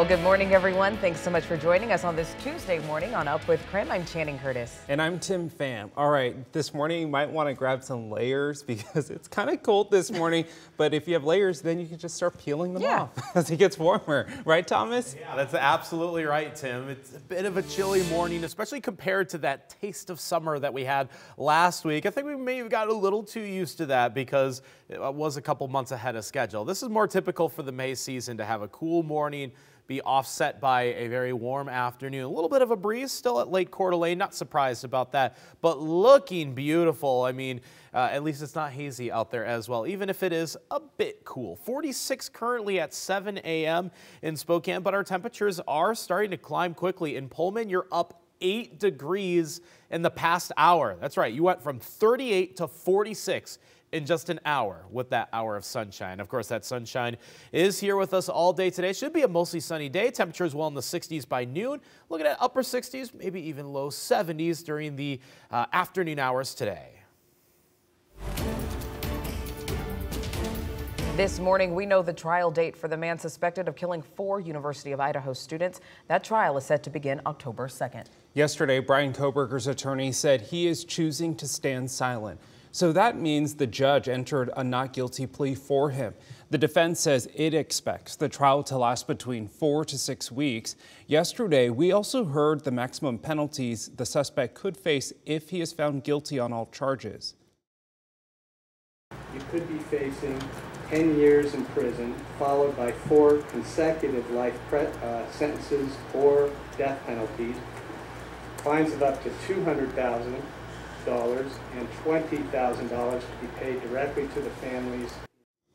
Well, good morning, everyone. Thanks so much for joining us on this Tuesday morning on Up With KREM. I'm Channing Curtis. And I'm Tim Pham. All right, this morning you might want to grab some layers because it's kind of cold this morning. But if you have layers, then you can just start peeling them off as it gets warmer. Right, Thomas? Yeah, that's absolutely right, Tim. It's a bit of a chilly morning, especially compared to that taste of summer that we had last week. I think we may have got a little too used to that because it was a couple months ahead of schedule. This is more typical for the May season to have a cool morning, be offset by a very warm afternoon. A little bit of a breeze still at Lake Coeur d'Alene, not surprised about that, but looking beautiful. I mean, at least it's not hazy out there as well, even if it is a bit cool. 46 currently at 7 a.m. in Spokane, but our temperatures are starting to climb quickly. In Pullman, you're up 8 degrees in the past hour. That's right, you went from 38 to 46 in just an hour with that hour of sunshine. Of course, that sunshine is here with us all day today. Should be a mostly sunny day. Temperatures well in the 60s by noon. Looking at upper 60s, maybe even low 70s during the afternoon hours today. This morning, we know the trial date for the man suspected of killing 4 University of Idaho students. That trial is set to begin October 2nd. Yesterday, Breann Kohberger's attorney said he is choosing to stand silent. So that means the judge entered a not guilty plea for him. The defense says it expects the trial to last between 4 to 6 weeks. Yesterday, we also heard the maximum penalties the suspect could face if he is found guilty on all charges. You could be facing 10 years in prison, followed by 4 consecutive life sentences or death penalties, fines of up to $200,000 and $20,000 to be paid directly to the families.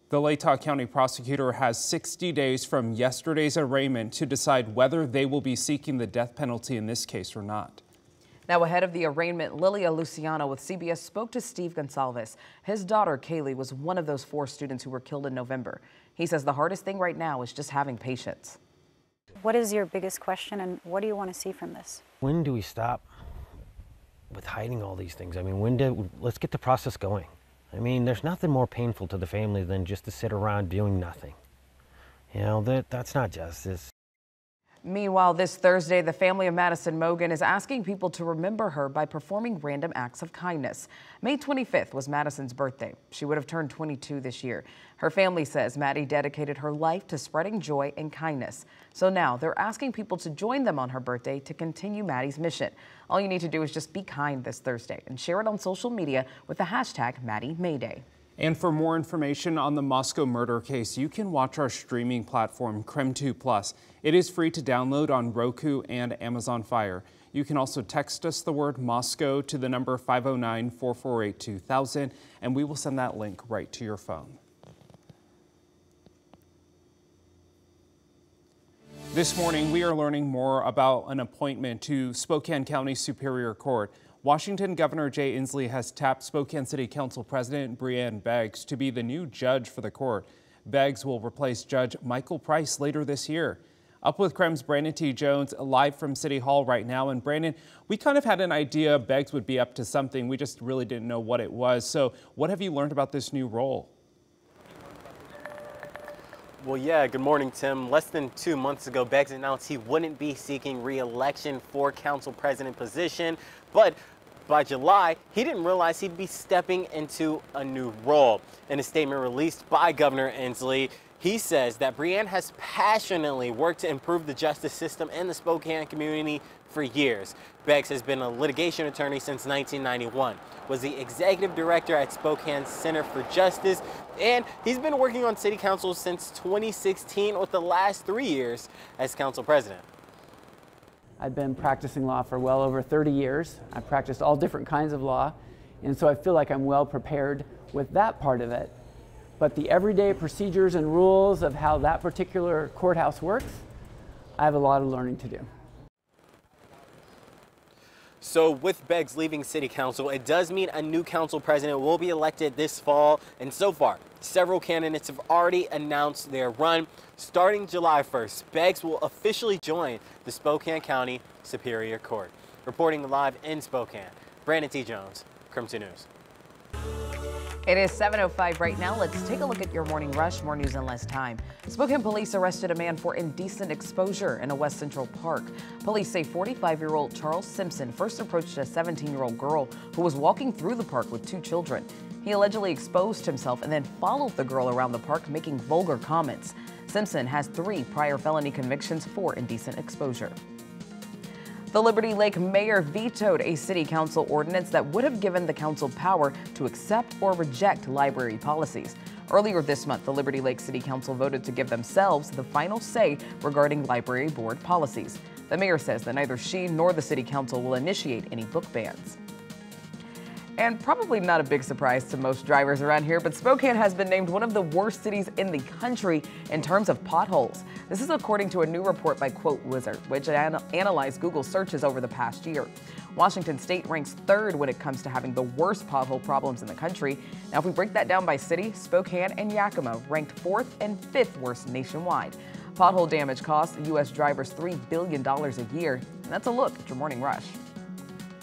The Latah County prosecutor has 60 days from yesterday's arraignment to decide whether they will be seeking the death penalty in this case or not. Now, ahead of the arraignment, Lilia Luciano with CBS spoke to Steve Gonsalves. His daughter, Kaylee, was one of those 4 students who were killed in November. He says the hardest thing right now is just having patience. What is your biggest question, and what do you want to see from this? When do we stop with hiding all these things? I mean, let's get the process going. I mean, there's nothing more painful to the family than just to sit around doing nothing. You know, that's not justice. Meanwhile, this Thursday, the family of Madison Mogen is asking people to remember her by performing random acts of kindness. May 25th was Madison's birthday. She would have turned 22 this year. Her family says Maddie dedicated her life to spreading joy and kindness. So now they're asking people to join them on her birthday to continue Maddie's mission. All you need to do is just be kind this Thursday and share it on social media with the hashtag Maddie Mayday. And for more information on the Moscow murder case, you can watch our streaming platform, KREM 2+. It is free to download on Roku and Amazon Fire. You can also text us the word Moscow to the number 509-448-2000, and we will send that link right to your phone. This morning, we are learning more about an appointment to Spokane County Superior Court. Washington Governor Jay Inslee has tapped Spokane City Council President Breann Beggs to be the new judge for the court. Beggs will replace Judge Michael Price later this year. Up with KREM's Brandon T. Jones live from City Hall right now. And Brandon, we kind of had an idea Beggs would be up to something. We just really didn't know what it was. So what have you learned about this new role? Well, yeah, good morning, Tim. Less than 2 months ago, Beggs announced he wouldn't be seeking re-election for council president position, but by July, he didn't realize he'd be stepping into a new role. In a statement released by Governor Inslee, he says that Breann has passionately worked to improve the justice system and the Spokane community for years. Beggs has been a litigation attorney since 1991, was the executive director at Spokane Center for Justice, and he's been working on city council since 2016 with the last 3 years as council president. I've been practicing law for well over 30 years. I've practiced all different kinds of law, and so I feel like I'm well prepared with that part of it. But the everyday procedures and rules of how that particular courthouse works, I have a lot of learning to do. So with Beggs leaving City Council, it does mean a new council president will be elected this fall. And so far, several candidates have already announced their run. Starting July 1st, Beggs will officially join the Spokane County Superior Court. Reporting live in Spokane, Brandon T. Jones, KREM 2 News. It is 7:05 right now. Let's take a look at your morning rush. More news in less time. Spokane police arrested a man for indecent exposure in a West Central park. Police say 45-year-old Charles Simpson first approached a 17-year-old girl who was walking through the park with two children. He allegedly exposed himself and then followed the girl around the park, making vulgar comments. Simpson has 3 prior felony convictions for indecent exposure. The Liberty Lake mayor vetoed a city council ordinance that would have given the council power to accept or reject library policies. Earlier this month, the Liberty Lake City Council voted to give themselves the final say regarding library board policies. The mayor says that neither she nor the city council will initiate any book bans. And probably not a big surprise to most drivers around here, but Spokane has been named one of the worst cities in the country in terms of potholes. This is according to a new report by Quote Wizard, which analyzed Google searches over the past year. Washington State ranks 3rd when it comes to having the worst pothole problems in the country. Now, if we break that down by city, Spokane and Yakima ranked 4th and 5th worst nationwide. Pothole damage costs U.S. drivers $3 billion a year. And that's a look at your morning rush.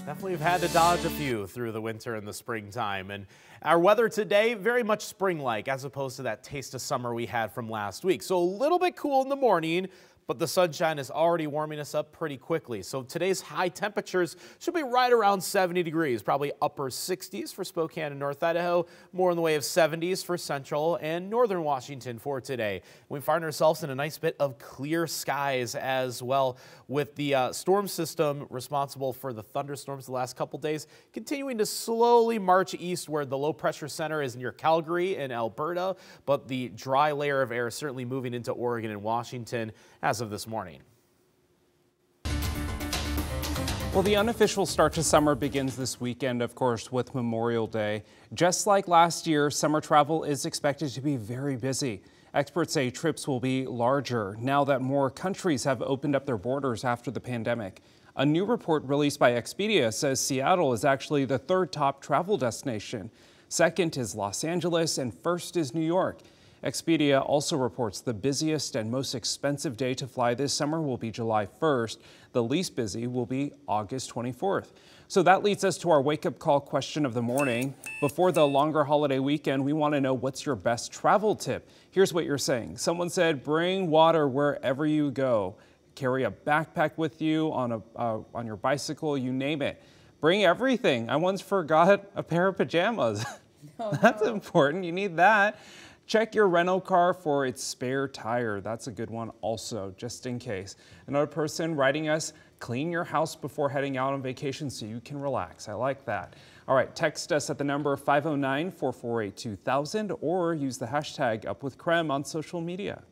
Definitely have had to dodge a few through the winter and the springtime. And our weather today, very much spring-like as opposed to that taste of summer we had from last week. So a little bit cool in the morning, but the sunshine is already warming us up pretty quickly. So today's high temperatures should be right around 70 degrees, probably upper 60s for Spokane and North Idaho, more in the way of 70s for central and northern Washington for today. We find ourselves in a nice bit of clear skies as well, with the storm system responsible for the thunderstorms the last couple days continuing to slowly march eastward. The low pressure center is near Calgary in Alberta, but the dry layer of air is certainly moving into Oregon and Washington as of this morning. Well, the unofficial start to summer begins this weekend, of course, with Memorial Day. Just like last year, summer travel is expected to be very busy. Experts say trips will be larger now that more countries have opened up their borders after the pandemic. A new report released by Expedia says Seattle is actually the 3rd top travel destination. 2nd is Los Angeles and 1st is New York. Expedia also reports the busiest and most expensive day to fly this summer will be July 1st. The least busy will be August 24th. So that leads us to our wake-up call question of the morning. Before the longer holiday weekend, we want to know, what's your best travel tip? Here's what you're saying. Someone said, bring water wherever you go. Carry a backpack with you on your bicycle, you name it. Bring everything. I once forgot a pair of pajamas. That's important. You need that. Check your rental car for its spare tire. That's a good one also, just in case. Another person writing us, clean your house before heading out on vacation so you can relax. I like that. All right, text us at the number 509-448-2000 or use the hashtag UpWithKREM on social media.